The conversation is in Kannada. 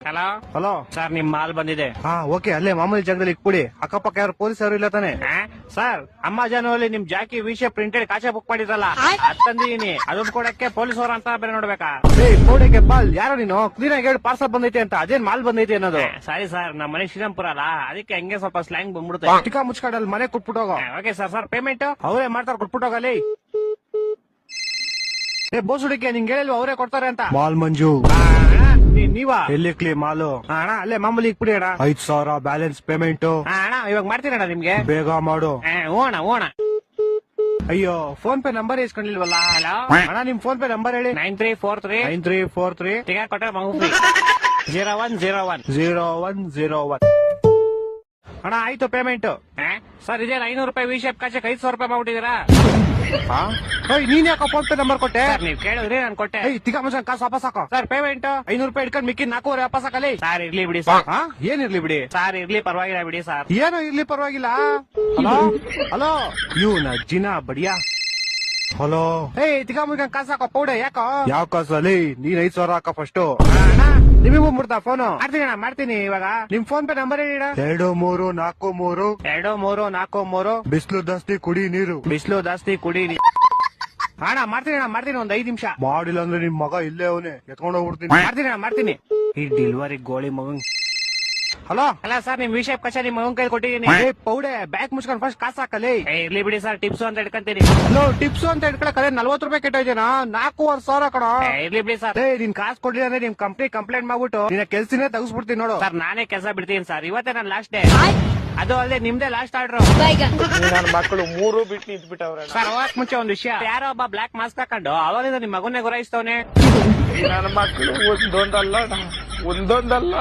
ಹಲೋ ಹಲೋ ಸರ್, ನಿಮ್ ಮಾಲ್ ಬಂದಿದೆ. ಹಾ ಓಕೆ, ಅಲ್ಲೇ ಮಾಮೂಲಿ ಜಾಗದಲ್ಲಿ ಇಟ್ಬಿಡಿ. ಅಕ್ಕಪಕ್ಕ ಯಾರು ಪೊಲೀಸ್ ಅವರು ಇಲ್ಲ ತಾನೆ? ಸರ್, ಅಮೆಜಾನ್ ಅಲ್ಲಿ ನಿಮ್ ಜಾಕಿ ವಿಷಯ ಪ್ರಿಂಟೆಡ್ ಕಾಚೆ ಬುಕ್ ಮಾಡಿದ್ರಲ್ಲ, ಅದ್ ತಂದಿದೀನಿ. ಅದನ್ನ ಕೊಡಕ್ಕೆ ಪೊಲೀಸ್ ಅವ್ರ ಅಂತ ಬೇರೆ ನೋಡ್ಬೇಕಾ? ಕೋಡೆಗೆ ಬಾಲ್ ಯಾರೋ ನೀನು ಕ್ಲೀನ್ ಆಗಿ ಹೇಳಿ ಪಾರ್ಸಲ್ ಬಂದೈತೆ ಅಂತ. ಅದೇನ್ ಮಾಲ್ ಬಂದೈತೆ ಅನ್ನೋದು? ಸಾರಿ ಸರ್, ನಮ್ಮ ಮನೆ ಶ್ರೀರಾಮ್ಪುರ ಅಲ್ಲ, ಅದಕ್ಕೆ ಹಂಗೆ ಸ್ವಲ್ಪ ಸ್ಲ್ಯಾಂಗ್ ಬಂದ್ಬಿಡುತ್ತೆ. ಚಿಕ್ಕ ಮುಚ್ಕಾಡಲ್ಲಿ ಮನೆ ಕೊಟ್ಬಿಟ್ಟೋಗ. Okay sir. ಸರ್ ಪೇಮೆಂಟ್ ಅವರೇ ಮಾಡ್ತಾರ, ಕೊಟ್ಬಿಟ್ಟೋಗಲ್ಲಿ. ಬೋಸ್ ಹುಡುಗಿ ನಿಂಗೆ ಹೇಳಿಲ್ವ ಅವರೇ ಕೊಡ್ತಾರೆ ಅಂತ? ಮಾಲ್ ಮಂಜು ನೀವಾ? ಎಲ್ಲಿ ಕ್ಲೀ ಮಾಲು? ಅಣ್ಣ ಅಲ್ಲೇ ಮಾಮೂಲಿ ಇಕ್ಬಿಡಿ ಅಣ್ಣ. 5,000 ಬ್ಯಾಲೆನ್ಸ್ ಪೇಮೆಂಟ್. ಅಣ್ಣ ಇವಾಗ ಮಾಡ್ತೀನಿ ಅಣ್ಣ ನಿಮ್ಗೆ. ಬೇಗ ಮಾಡು. ಓಣ ಓಣ. ಅಯ್ಯೋ, ಫೋನ್ ಪೇ ನಂಬರ್ ಇಸ್ಕೊಂಡಿಲ್ವಲ್ಲ? ಹಲೋ ಅಣ್ಣ, ನಿಮ್ ಫೋನ್ ಪೇ ನಂಬರ್ ಹೇಳಿ. 9343 9343 ಟಿಕೆಟ್ ಕೊಟ್ಟರೆ ಮಗು 0101 0101. ಅಣ್ಣ ಆಯ್ತು ಪೇಮೆಂಟ್. ಸರ್, ಇದೇ 500 ರೂಪಾಯಿ ವಿಶೇಪ್ ಕಾಚಕ್ಕೆ 500 ರೂಪಾಯಿ ಮಾಡ್ಬಿಟ್ಟಿದ್ದೀರಾ? ನೀನ್ ಯಾಕ ಫೋನ್ ಪೇ ನಂಬರ್ ಕೊಟ್ಟೆ? ಸರ್, ನೀವ್ ಕೇಳಿದ್ರಿ ನಾನು ಕೊಟ್ಟೆ. ತಿಕ್ಕ ಮನುಷ್ಯನ್ ಕಾಸು ವಾಪಸ್ ಹಾಕೋ. ಸರ್ ಪೇಮೆಂಟ್ 500 ರೂಪಾಯಿ ಇಟ್ಕೊಂಡು ಮಿಕ್ಕಿ 400 ವಾಪಸ್ ಹಾಕಲಿ. ಸರ್ ಇರ್ಲಿ ಬಿಡಿ ಸರ್. ಏನಿರ್ಲಿ ಬಿಡಿ? ಸರ್ ಇರ್ಲಿ, ಪರವಾಗಿಲ್ಲ ಬಿಡಿ ಸರ್. ಏನೋ ಇರ್ಲಿ, ಪರವಾಗಿಲ್ಲ. ಹಲೋ ಹಲೋ, ಇವ್ನ ಜಿನ ಬಡಿಯಾ. ಹಲೋ, ತಿಕ್ಕ ಮುಗಿನ್ ಕಾಸು ಹಾಕೋ. ಪೌಡೆ ಯಾಕೋ? ಯಾವ ಕಾಸು ಅಲ್ಲಿ? ನೀನ್ 5,000 ಹಾಕ ಫಸ್ಟ್. ನಿಮಗೂ ಮುಡ್ತಾ ಫೋನು? ಮಾಡ್ತೀನಿ ಅಣ್ಣ, ಮಾಡ್ತೀನಿ ಇವಾಗ. ನಿಮ್ ಫೋನ್ ಪೇ ನಂಬರ್ ಹೇಳಿ. 2343 2343 ಬಿಸಿಲು ಜಾಸ್ತಿ ಕುಡಿ ನೀರು. ಬಿಸಿಲು ಜಾಸ್ತಿ ಕುಡಿ. ಅಣ್ಣ ಮಾಡ್ತೀನಿ ಒಂದ್ 5 ನಿಮಿಷ. ಮಾಡಿಲ್ಲ ಅಂದ್ರೆ ನಿಮ್ ಮಗ ಇಲ್ಲೇ ಅವನೇ ಎತ್ಕೊಂಡ್ ಹೋಗ್ಬಿಡ್ತೀನಿ. ಮಾಡ್ತೀನಿ. ಈ ಡೆಲಿವರಿ ಗೋಳಿ ಮಗನ್. ಹಲೋ ಅಲ್ಲ ಸರ್, ನಿಮ್ ವಿಷಯ ಕಚ ನಿಮ್ ಮಗನ್ ಕೈ ಕೊಟ್ಟಿದ್ದೀನಿ. ಪೌಡೆ ಬ್ಯಾಗ್ ಮುಚ್ಕೊಂಡು ಫಸ್ಟ್ ಕಾಸು ಹಾಕಲಿ. ಇರ್ಲಿ ಬಿಡಿ ಸರ್, ಟಿಪ್ಸ್ ಅಂತ ಇಟ್ಕೊಂತೀನಿ. ಹಲೋ, ಟಿಪ್ಸ್ ಅಂತ ಇಟ್ಕೊಳಕಲೆ 40 ರೂಪಾಯಿ ಕೆಟ್ಟೋಯ್ತೇನಾ? 4,500 ಕಣ. ಇರ್ಲಿ ಬಿಡಿ ಸರ್. ನಿನ್ ಕಾಸು ಕೊಡ್ಲಿಲ್ಲ ಅಂದ್ರೆ ನಿಮ್ ಕಂಪ್ನಿ ಕಂಪ್ಲೇಂಟ್ ಮಾಡ್ಬಿಟ್ಟು ನಿನ್ನ ಕೆಲ್ಸನೇ ತೆಗಿಸ್ಬಿಡ್ತೀನಿ ನೋಡು. ಸರ್, ನಾನೇ ಕೆಲಸ ಬಿಡ್ತೀನಿ ಸರ್. ಇವತ್ತೇ ನಾನು ಲಾಸ್ಟ್ ಡೇ. ಅದು ಅಲ್ಲದೆ ನಿಮ್ದೇ ಲಾಸ್ಟ್ ಆರ್ಡರ್. ನನ್ನ ಮಕ್ಕಳು 3 ಬಿಟ್ಟು ನಿಂತ್ಬಿಟ್ಟವ್ರೆ. ಸರ್, ಹೋಗಕ್ ಮುಂಚೆ ಒಂದು ವಿಷಯ. ಯಾರೋ ಒಬ್ಬ ಬ್ಲಾಕ್ ಮಾಸ್ಕ್ ಹಾಕೊಂಡು ಅವಾಗಿಂದ ನಿಮ್ ಮಗನ್ನೇ ಗುರಾಯಿಸ್ತವನೆ. ನನ್ನ ಮಕ್ಕಳು ಒಂದೊಂದಲ್ಲ